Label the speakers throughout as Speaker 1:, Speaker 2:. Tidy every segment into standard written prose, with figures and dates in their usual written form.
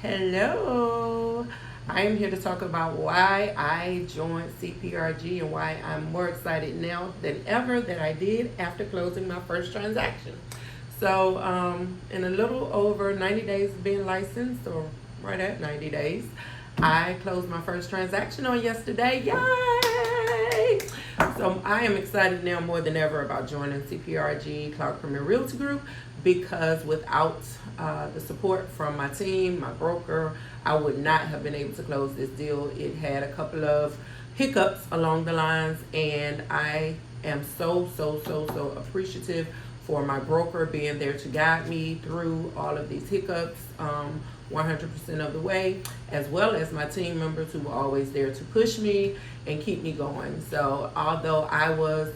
Speaker 1: Hello. I am here to talk about why I joined CPRG and why I'm more excited now than ever that I did after closing my first transaction. So, in a little over 90 days of being licensed, or right at 90 days, I closed my first transaction on yesterday. Yay! So I am excited now more than ever about joining CPRG, Clark Premier Realty Group, because without the support from my team, my broker, I would not have been able to close this deal. It had a couple of hiccups along the lines, and I am so appreciative for my broker being there to guide me through all of these hiccups 100% of the way, as well as my team members who were always there to push me and keep me going. So although I was,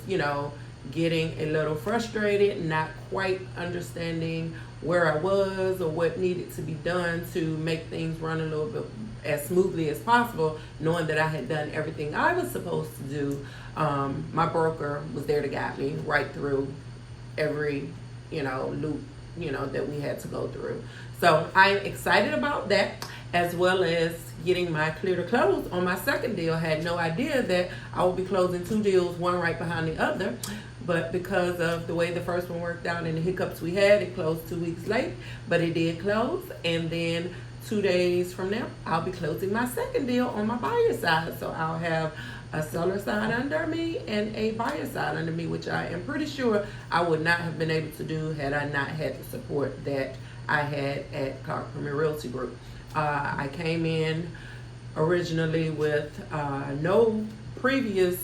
Speaker 1: getting a little frustrated, not quite understanding where I was or what needed to be done to make things run a little bit as smoothly as possible, knowing that I had done everything I was supposed to do, my broker was there to guide me right through every, loop, that we had to go through. So I'm excited about that, as well as getting my clear to close on my second deal. Had no idea that I would be closing two deals, one right behind the other. But because of the way the first one worked out and the hiccups we had, it closed 2 weeks late, but it did close. And then 2 days from now, I'll be closing my second deal on my buyer side. So I'll have a seller side under me and a buyer side under me, which I am pretty sure I would not have been able to do had I not had the support that I had at Clark Premier Realty Group. I came in originally with no previous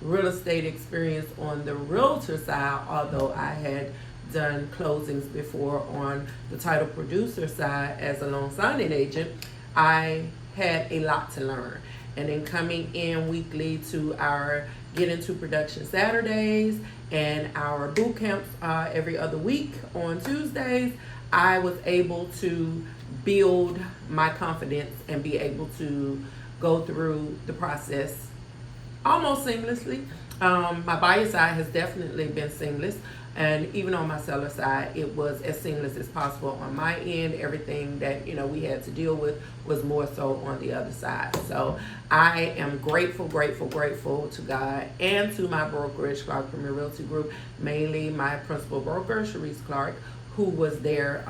Speaker 1: real estate experience on the realtor side, although I had done closings before on the title producer side as a loan signing agent. I had a lot to learn. And then coming in weekly to our Get Into Production Saturdays and our boot camps every other week on Tuesdays, I was able to build my confidence and be able to go through the process almost seamlessly. My buyer side has definitely been seamless, and even on my seller side, it was as seamless as possible. On my end, everything that we had to deal with was more so on the other side. So I am grateful to God and to my brokerage, Clark Premier Realty Group, mainly my principal broker, Cheryl Clark, who was there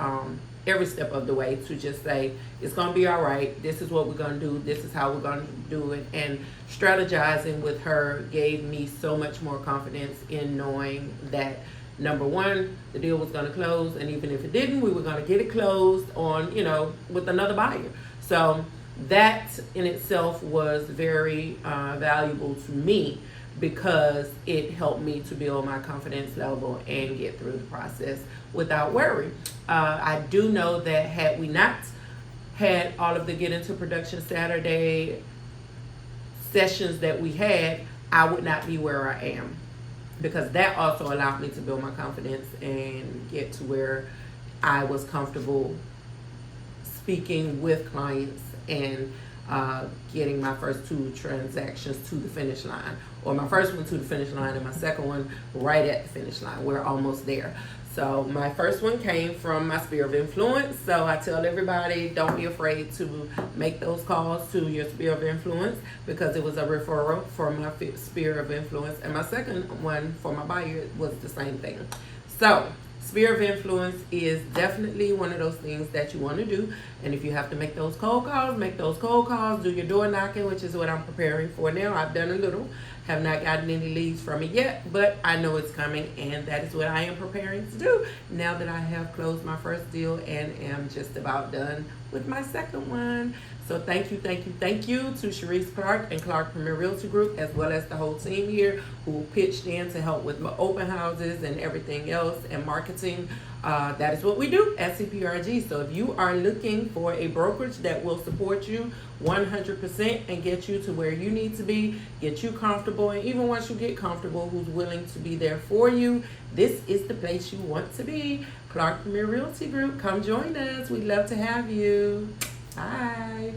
Speaker 1: every step of the way to just say, it's going to be all right. This is what we're going to do. This is how we're going to do it. And strategizing with her gave me so much more confidence in knowing that, number one, the deal was going to close. And even if it didn't, we were going to get it closed on, with another buyer. So that in itself was very valuable to me, because it helped me to build my confidence level and get through the process without worry. I do know that had we not had all of the Get Into Production Saturday sessions that we had, I would not be where I am, because that also allowed me to build my confidence and get to where I was comfortable speaking with clients and getting my first two transactions to the finish line, or my first one to the finish line and my second one right at the finish line. We're almost there. So my first one came from my sphere of influence. So I tell everybody, don't be afraid to make those calls to your sphere of influence, because it was a referral for my sphere of influence. And my second one for my buyer was the same thing. So sphere of influence is definitely one of those things that you want to do. And if you have to make those cold calls, make those cold calls, do your door knocking, which is what I'm preparing for now. I've done a little, have not gotten any leads from it yet, but I know it's coming, and that is what I am preparing to do now that I have closed my first deal and am just about done with my second one. So thank you to Cheryl Clark and Clark Premier Realty Group, as well as the whole team here who pitched in to help with my open houses and everything else and marketing. That is what we do at CPRG. So if you are looking for a brokerage that will support you 100% and get you to where you need to be, get you comfortable, and even once you get comfortable, who's willing to be there for you, this is the place you want to be. Clark Premier Realty Group, come join us. We'd love to have you. Bye.